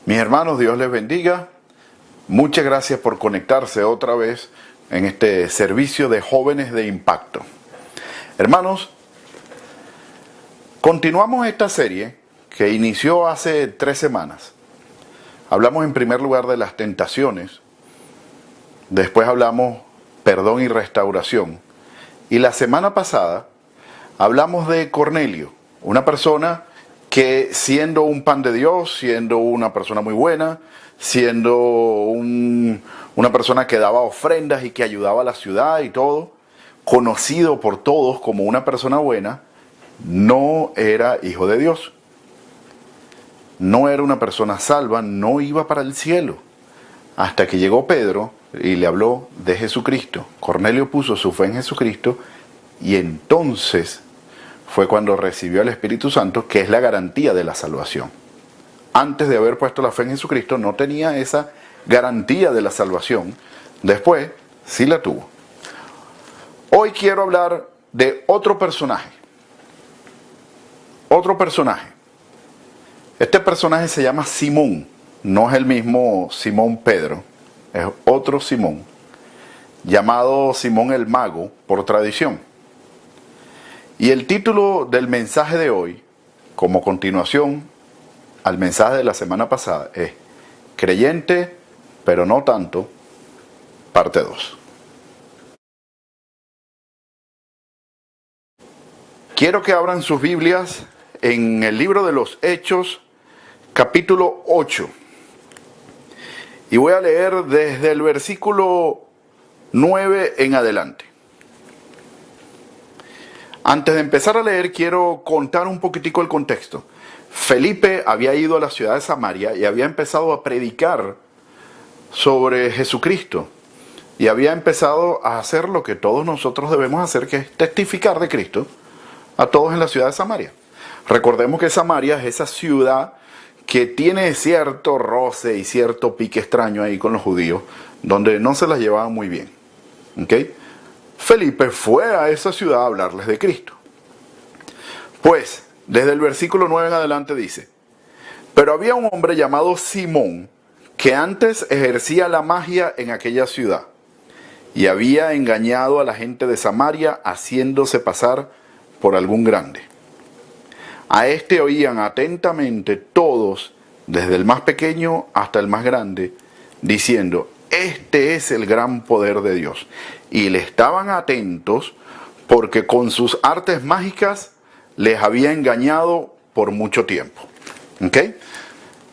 Mis hermanos, Dios les bendiga. Muchas gracias por conectarse otra vez en este servicio de jóvenes de impacto. Hermanos, continuamos esta serie que inició hace 3 semanas. Hablamos en primer lugar de las tentaciones, después hablamos perdón y restauración, y la semana pasada hablamos de Cornelio, una persona que siendo un pan de Dios, siendo una persona muy buena, siendo una persona que daba ofrendas y que ayudaba a la ciudad y todo, conocido por todos como una persona buena, no era hijo de Dios. No era una persona salva, no iba para el cielo. Hasta que llegó Pedro y le habló de Jesucristo. Cornelio puso su fe en Jesucristo y entonces fue cuando recibió el Espíritu Santo, que es la garantía de la salvación. Antes de haber puesto la fe en Jesucristo no tenía esa garantía de la salvación. Después sí la tuvo. Hoy quiero hablar de otro personaje. Otro personaje. Este personaje se llama Simón. No es el mismo Simón Pedro. Es otro Simón. Llamado Simón el Mago por tradición. Y el título del mensaje de hoy, como continuación al mensaje de la semana pasada, es Creyente, pero no tanto, parte 2. Quiero que abran sus Biblias en el libro de los Hechos, capítulo 8. Y voy a leer desde el versículo 9 en adelante. Antes de empezar a leer, quiero contar un poquitico el contexto. Felipe había ido a la ciudad de Samaria y había empezado a predicar sobre Jesucristo. Y había empezado a hacer lo que todos nosotros debemos hacer, que es testificar de Cristo a todos en la ciudad de Samaria. Recordemos que Samaria es esa ciudad que tiene cierto roce y cierto pique extraño ahí con los judíos, donde no se las llevaban muy bien. ¿Ok? Felipe fue a esa ciudad a hablarles de Cristo. Pues, desde el versículo 9 en adelante dice: pero había un hombre llamado Simón, que antes ejercía la magia en aquella ciudad, y había engañado a la gente de Samaria, haciéndose pasar por algún grande. A este oían atentamente todos, desde el más pequeño hasta el más grande, diciendo: este es el gran poder de Dios. Y le estaban atentos porque con sus artes mágicas les había engañado por mucho tiempo. ¿Ok?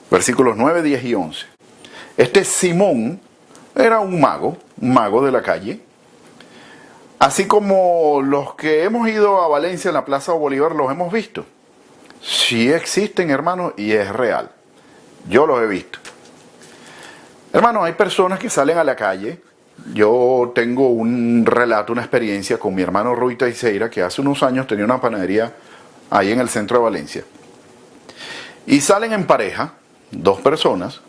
Versículos 9, 10 y 11. Este Simón era un mago de la calle. Así como los que hemos ido a Valencia en la Plaza Bolívar los hemos visto. Sí existen, hermanos, y es real. Yo los he visto. Hermanos, hay personas que salen a la calle. Yo tengo un relato, una experiencia con mi hermano Rui Teixeira, que hace unos años tenía una panadería ahí en el centro de Valencia. Y salen en pareja, 2 personas,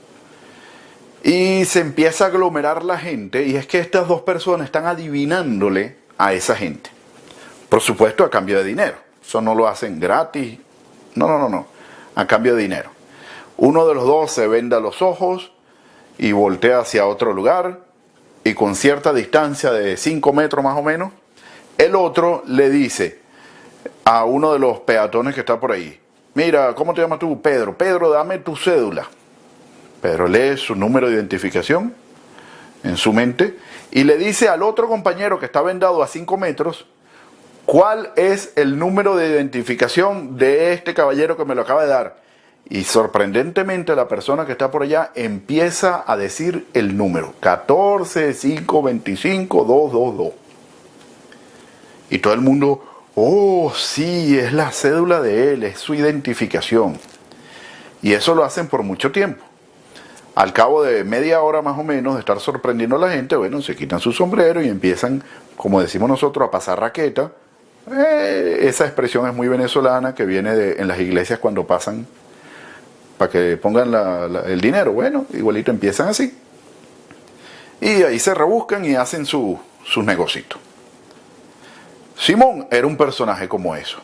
y se empieza a aglomerar la gente, y es que estas 2 personas están adivinándole a esa gente. Por supuesto, a cambio de dinero. Eso no lo hacen gratis. No. A cambio de dinero. Uno de los 2 se venda los ojos y voltea hacia otro lugar, y con cierta distancia de 5 metros más o menos, el otro le dice a uno de los peatones que está por ahí: mira, ¿cómo te llamas tú? Pedro. Pedro, dame tu cédula. Pedro lee su número de identificación en su mente y le dice al otro compañero que está vendado a 5 metros cuál es el número de identificación de este caballero que me lo acaba de dar. Y sorprendentemente la persona que está por allá empieza a decir el número: 14 5 25 222. Y todo el mundo: oh, sí, es la cédula de él, es su identificación. Y eso lo hacen por mucho tiempo. Al cabo de media hora más o menos de estar sorprendiendo a la gente, bueno, se quitan su sombrero y empiezan, como decimos nosotros, a pasar raqueta. Esa expresión es muy venezolana, que viene en las iglesias cuando pasan para que pongan el dinero. Bueno, igualito empiezan así. Y ahí se rebuscan y hacen sus negocios. Simón era un personaje como eso.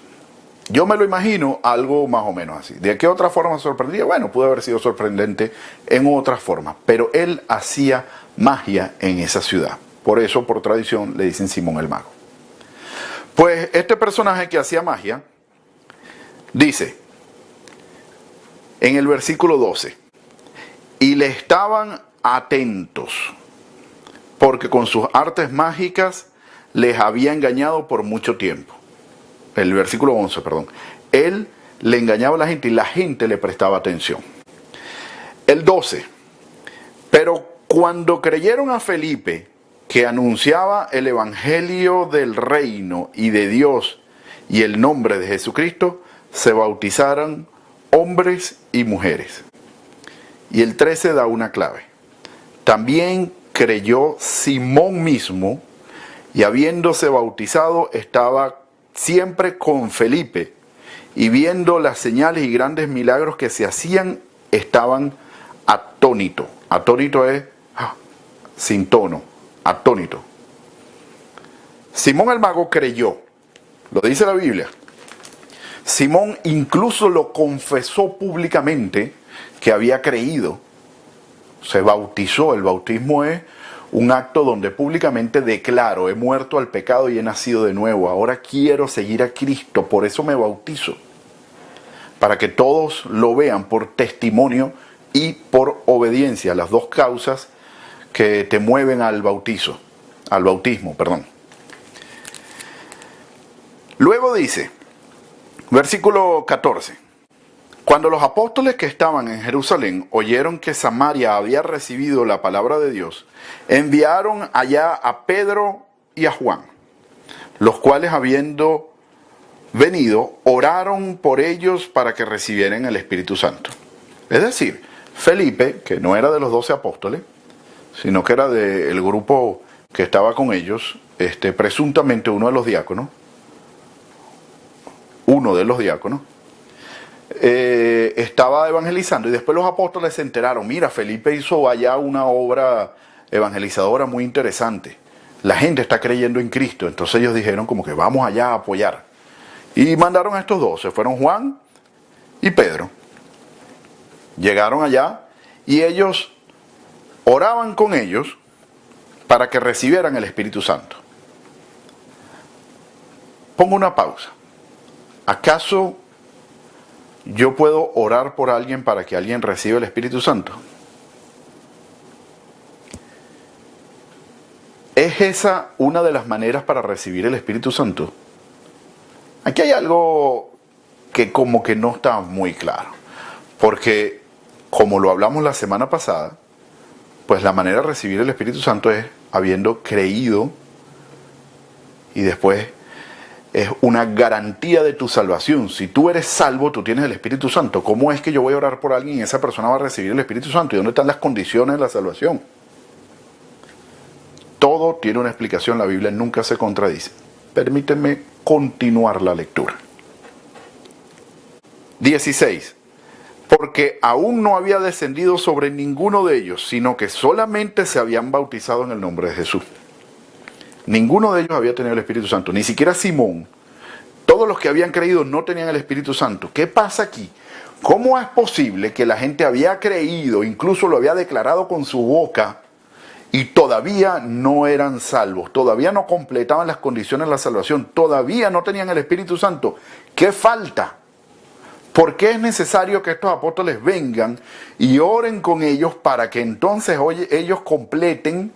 Yo me lo imagino algo más o menos así. ¿De qué otra forma sorprendía? Bueno, pudo haber sido sorprendente en otras formas, pero él hacía magia en esa ciudad. Por eso, por tradición, le dicen Simón el Mago. Pues este personaje que hacía magia, dice, en el versículo 12, y le estaban atentos, porque con sus artes mágicas les había engañado por mucho tiempo. El versículo 11, perdón. Él le engañaba a la gente y la gente le prestaba atención. El 12. Pero cuando creyeron a Felipe, que anunciaba el evangelio del reino y de Dios y el nombre de Jesucristo, se bautizaron hombres y mujeres. Y el 13 da una clave. También creyó Simón mismo, y habiéndose bautizado estaba siempre con Felipe, y viendo las señales y grandes milagros que se hacían, estaban atónitos. Atónito es sin tono, atónito. Simón el Mago creyó, lo dice la Biblia. Simón incluso lo confesó públicamente que había creído. Se bautizó. El bautismo es un acto donde públicamente declaro, he muerto al pecado y he nacido de nuevo. Ahora quiero seguir a Cristo, por eso me bautizo. Para que todos lo vean por testimonio y por obediencia, las dos causas que te mueven al bautismo, perdón. Luego dice, versículo 14. Cuando los apóstoles que estaban en Jerusalén oyeron que Samaria había recibido la palabra de Dios, enviaron allá a Pedro y a Juan, los cuales habiendo venido, oraron por ellos para que recibieran el Espíritu Santo. Es decir, Felipe, que no era de los 12 apóstoles, sino que era del grupo que estaba con ellos, presuntamente uno de los diáconos, estaba evangelizando, y después los apóstoles se enteraron, mira, Felipe hizo allá una obra evangelizadora muy interesante, la gente está creyendo en Cristo. Entonces ellos dijeron como que vamos allá a apoyar, y mandaron a estos dos, se fueron Juan y Pedro. Llegaron allá y ellos oraban con ellos para que recibieran el Espíritu Santo. Pongo una pausa. ¿Acaso yo puedo orar por alguien para que alguien reciba el Espíritu Santo? ¿Es esa una de las maneras para recibir el Espíritu Santo? Aquí hay algo que como que no está muy claro. Porque, como lo hablamos la semana pasada, pues la manera de recibir el Espíritu Santo es habiendo creído, y después es una garantía de tu salvación. Si tú eres salvo, tú tienes el Espíritu Santo. ¿Cómo es que yo voy a orar por alguien y esa persona va a recibir el Espíritu Santo? ¿Y dónde están las condiciones de la salvación? Todo tiene una explicación, la Biblia nunca se contradice. Permítanme continuar la lectura. 16. Porque aún no había descendido sobre ninguno de ellos, sino que solamente se habían bautizado en el nombre de Jesús. Ninguno de ellos había tenido el Espíritu Santo, ni siquiera Simón. Todos los que habían creído no tenían el Espíritu Santo. ¿Qué pasa aquí? ¿Cómo es posible que la gente había creído, incluso lo había declarado con su boca, y todavía no eran salvos? Todavía no completaban las condiciones de la salvación. Todavía no tenían el Espíritu Santo. ¿Qué falta? ¿Por qué es necesario que estos apóstoles vengan y oren con ellos para que entonces ellos completen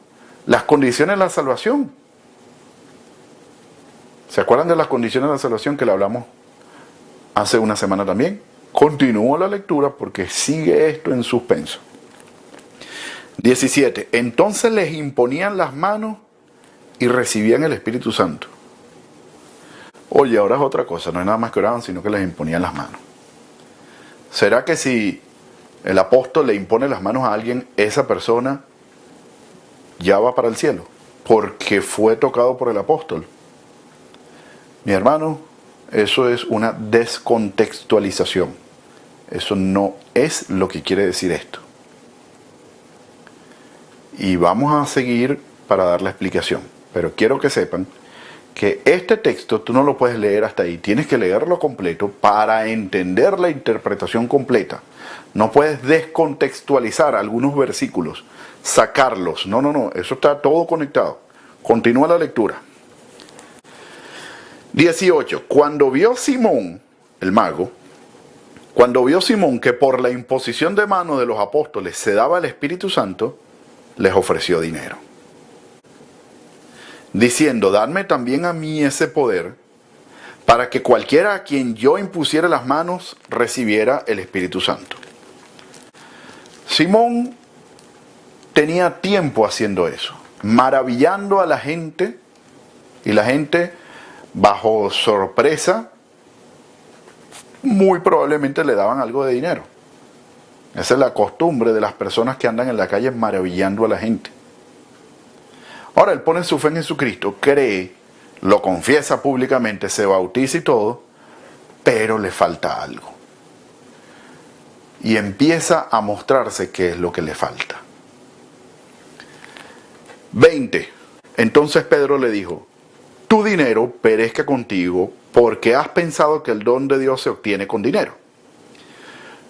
las condiciones de la salvación? ¿Se acuerdan de las condiciones de la salvación que le hablamos hace una semana también? Continúo la lectura porque sigue esto en suspenso. 17. Entonces les imponían las manos y recibían el Espíritu Santo. Oye, ahora es otra cosa, no es nada más que oraban, sino que les imponían las manos. ¿Será que si el apóstol le impone las manos a alguien, esa persona ya va para el cielo? Porque fue tocado por el apóstol. Mi hermano, eso es una descontextualización. Eso no es lo que quiere decir esto. Y vamos a seguir para dar la explicación. Pero quiero que sepan que este texto tú no lo puedes leer hasta ahí, tienes que leerlo completo para entender la interpretación completa. No puedes descontextualizar algunos versículos, sacarlos. No, eso está todo conectado. Continúa la lectura. 18. Cuando vio Simón, el mago, que por la imposición de manos de los apóstoles se daba el Espíritu Santo, les ofreció dinero, diciendo: dadme también a mí ese poder, para que cualquiera a quien yo impusiera las manos recibiera el Espíritu Santo. Simón tenía tiempo haciendo eso, maravillando a la gente, y la gente, bajo sorpresa, muy probablemente le daban algo de dinero. Esa es la costumbre de las personas que andan en la calle maravillando a la gente. Ahora él pone su fe en Jesucristo, cree, lo confiesa públicamente, se bautiza y todo, pero le falta algo. Y empieza a mostrarse qué es lo que le falta. 20. Entonces Pedro le dijo: tu dinero perezca contigo, porque has pensado que el don de Dios se obtiene con dinero.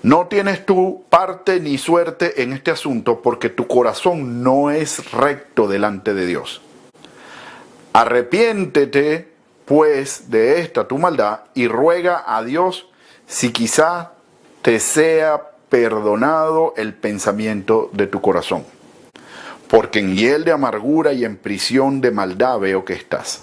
No tienes tú parte ni suerte en este asunto, porque tu corazón no es recto delante de Dios. Arrepiéntete, pues, de esta tu maldad, y ruega a Dios si quizá te sea perdonado el pensamiento de tu corazón. Porque en hiel de amargura y en prisión de maldad veo que estás.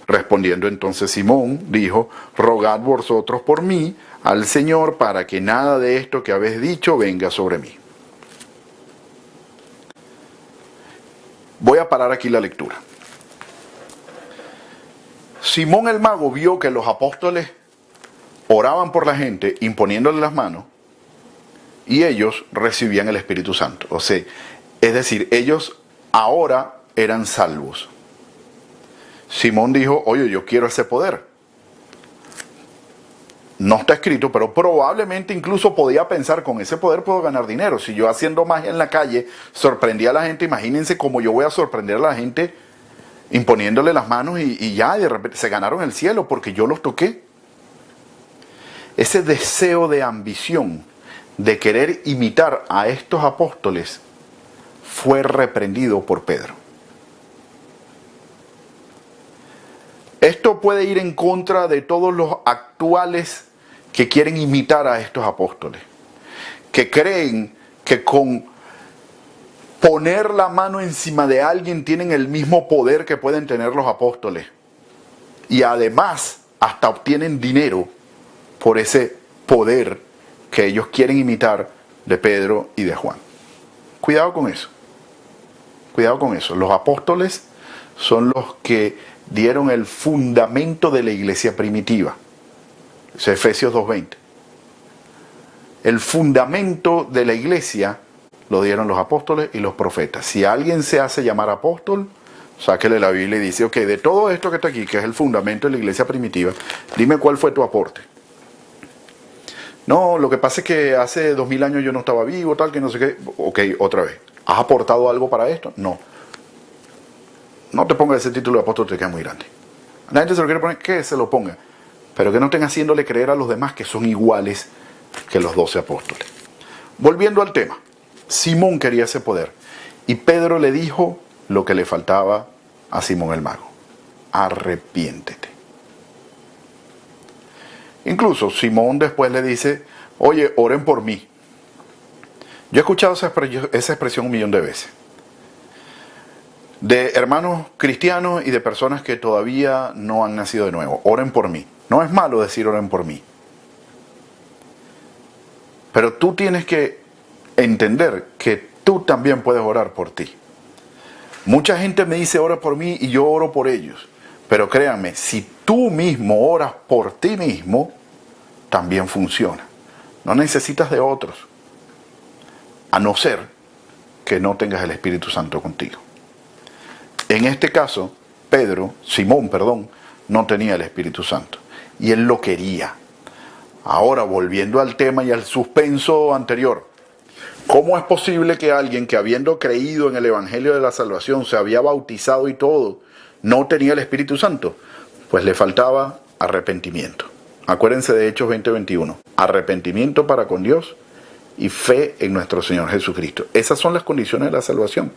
Respondiendo entonces Simón, dijo: rogad vosotros por mí al Señor, para que nada de esto que habéis dicho venga sobre mí. Voy a parar aquí la lectura. Simón el mago vio que los apóstoles oraban por la gente imponiéndole las manos, y ellos recibían el Espíritu Santo. O sea, es decir, ellos ahora eran salvos. Simón dijo: oye, yo quiero ese poder. No está escrito, pero probablemente incluso podía pensar: con ese poder puedo ganar dinero. Si yo haciendo magia en la calle sorprendía a la gente, imagínense cómo yo voy a sorprender a la gente imponiéndole las manos y ya de repente se ganaron el cielo porque yo los toqué. Ese deseo de ambición, de querer imitar a estos apóstoles, fue reprendido por Pedro. Esto puede ir en contra de todos los actuales que quieren imitar a estos apóstoles, que creen que con poner la mano encima de alguien tienen el mismo poder que pueden tener los apóstoles, y además hasta obtienen dinero por ese poder que ellos quieren imitar de Pedro y de Juan. Cuidado con eso. Cuidado con eso. Los apóstoles son los que dieron el fundamento de la iglesia primitiva. Es Efesios 2:20. El fundamento de la iglesia lo dieron los apóstoles y los profetas. Si alguien se hace llamar apóstol, sáquele la Biblia y dice: ok, de todo esto que está aquí, que es el fundamento de la iglesia primitiva, dime cuál fue tu aporte. No, lo que pasa es que hace 2000 años yo no estaba vivo, tal, que no sé qué. Ok, otra vez. ¿Has aportado algo para esto? No. No te pongas ese título de apóstol, te queda muy grande. La gente se lo quiere poner, que se lo ponga, pero que no estén haciéndole creer a los demás que son iguales que los 12 apóstoles. Volviendo al tema, Simón quería ese poder, y Pedro le dijo lo que le faltaba a Simón el mago: arrepiéntete. Incluso Simón después le dice: oye, oren por mí. Yo he escuchado esa expresión 1.000.000 de veces, de hermanos cristianos y de personas que todavía no han nacido de nuevo. Oren por mí. No es malo decir oren por mí, pero tú tienes que entender que tú también puedes orar por ti. Mucha gente me dice: ora por mí, y yo oro por ellos. Pero créanme, si tú mismo oras por ti mismo, también funciona. No necesitas de otros, a no ser que no tengas el Espíritu Santo contigo. En este caso, Simón, no tenía el Espíritu Santo, y él lo quería. Ahora, volviendo al tema y al suspenso anterior, ¿cómo es posible que alguien que, habiendo creído en el Evangelio de la Salvación, se había bautizado y todo, no tenía el Espíritu Santo? Pues le faltaba arrepentimiento. Acuérdense de Hechos 20:21. Arrepentimiento para con Dios y fe en nuestro Señor Jesucristo. Esas son las condiciones de la salvación.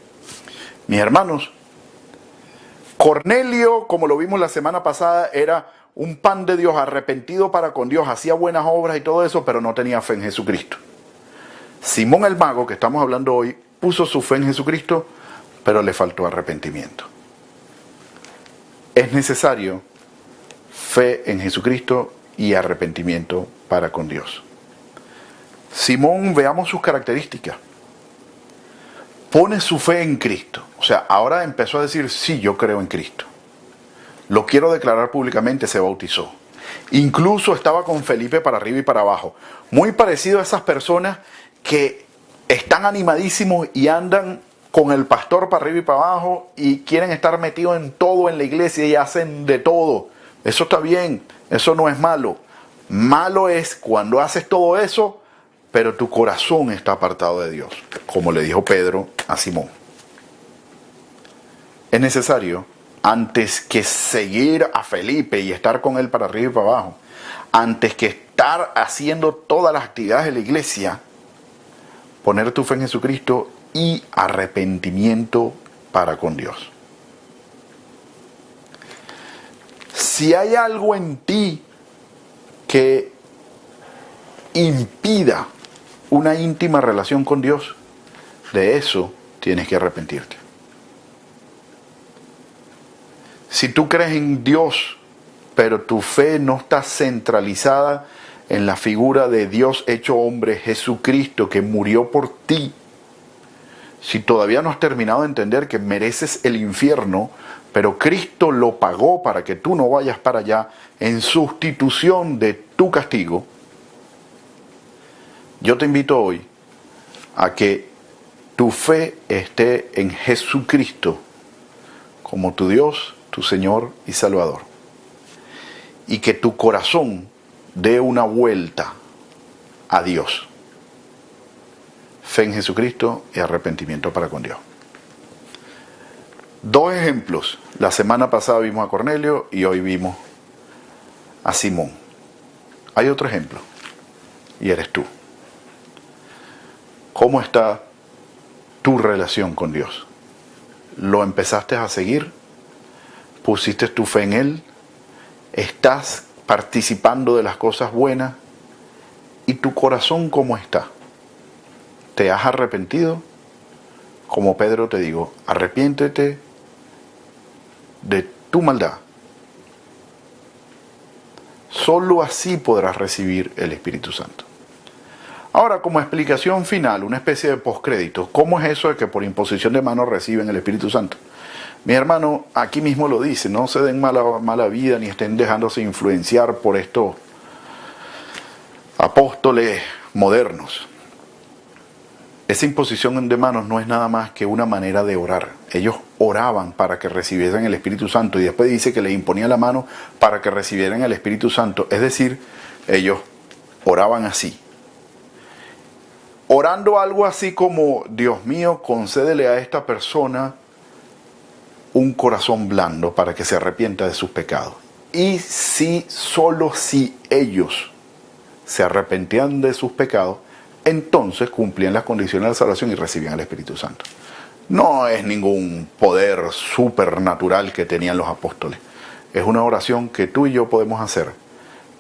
Mis hermanos, Cornelio, como lo vimos la semana pasada, era un pan de Dios, arrepentido para con Dios, hacía buenas obras y todo eso, pero no tenía fe en Jesucristo. Simón el mago, que estamos hablando hoy, puso su fe en Jesucristo, pero le faltó arrepentimiento. Es necesario fe en Jesucristo y arrepentimiento para con Dios. Simón, veamos sus características. Pone su fe en Cristo. O sea, ahora empezó a decir, sí, yo creo en Cristo. Lo quiero declarar públicamente, se bautizó. Incluso estaba con Felipe para arriba y para abajo. Muy parecido a esas personas que están animadísimos y andan con el pastor para arriba y para abajo y quieren estar metidos en todo en la iglesia y hacen de todo. Eso está bien, eso no es malo. Malo es cuando haces todo eso, pero tu corazón está apartado de Dios, como le dijo Pedro a Simón. Es necesario, antes que seguir a Felipe y estar con él para arriba y para abajo, antes que estar haciendo todas las actividades de la iglesia, poner tu fe en Jesucristo y arrepentimiento para con Dios. Si hay algo en ti que impida una íntima relación con Dios, de eso tienes que arrepentirte. Si tú crees en Dios, pero tu fe no está centralizada en la figura de Dios hecho hombre, Jesucristo, que murió por ti, si todavía no has terminado de entender que mereces el infierno, pero Cristo lo pagó para que tú no vayas para allá en sustitución de tu castigo, yo te invito hoy a que tu fe esté en Jesucristo como tu Dios, tu Señor y Salvador. Y que tu corazón dé una vuelta a Dios. Fe en Jesucristo y arrepentimiento para con Dios. Dos ejemplos. La semana pasada vimos a Cornelio y hoy vimos a Simón. Hay otro ejemplo y eres tú. ¿Cómo está tu relación con Dios? ¿Lo empezaste a seguir? ¿Pusiste tu fe en Él? ¿Estás participando de las cosas buenas? ¿Y tu corazón cómo está? ¿Te has arrepentido? Como Pedro te digo, arrepiéntete de tu maldad. Solo así podrás recibir el Espíritu Santo. Ahora, como explicación final, una especie de postcrédito, ¿cómo es eso de que por imposición de manos reciben el Espíritu Santo? Mi hermano, aquí mismo lo dice, no se den mala vida ni estén dejándose influenciar por estos apóstoles modernos. Esa imposición de manos no es nada más que una manera de orar. Ellos oraban para que recibiesen el Espíritu Santo y después dice que les imponía la mano para que recibieran el Espíritu Santo. Es decir, ellos oraban así. Orando algo así como, Dios mío, concédele a esta persona un corazón blando para que se arrepienta de sus pecados. Y solo si ellos se arrepentían de sus pecados, entonces cumplían las condiciones de la salvación y recibían el Espíritu Santo. No es ningún poder supernatural que tenían los apóstoles. Es una oración que tú y yo podemos hacer.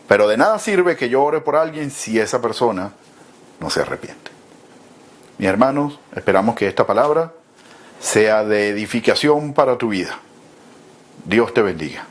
Pero de nada sirve que yo ore por alguien si esa persona no se arrepiente. Mis hermanos, esperamos que esta palabra sea de edificación para tu vida. Dios te bendiga.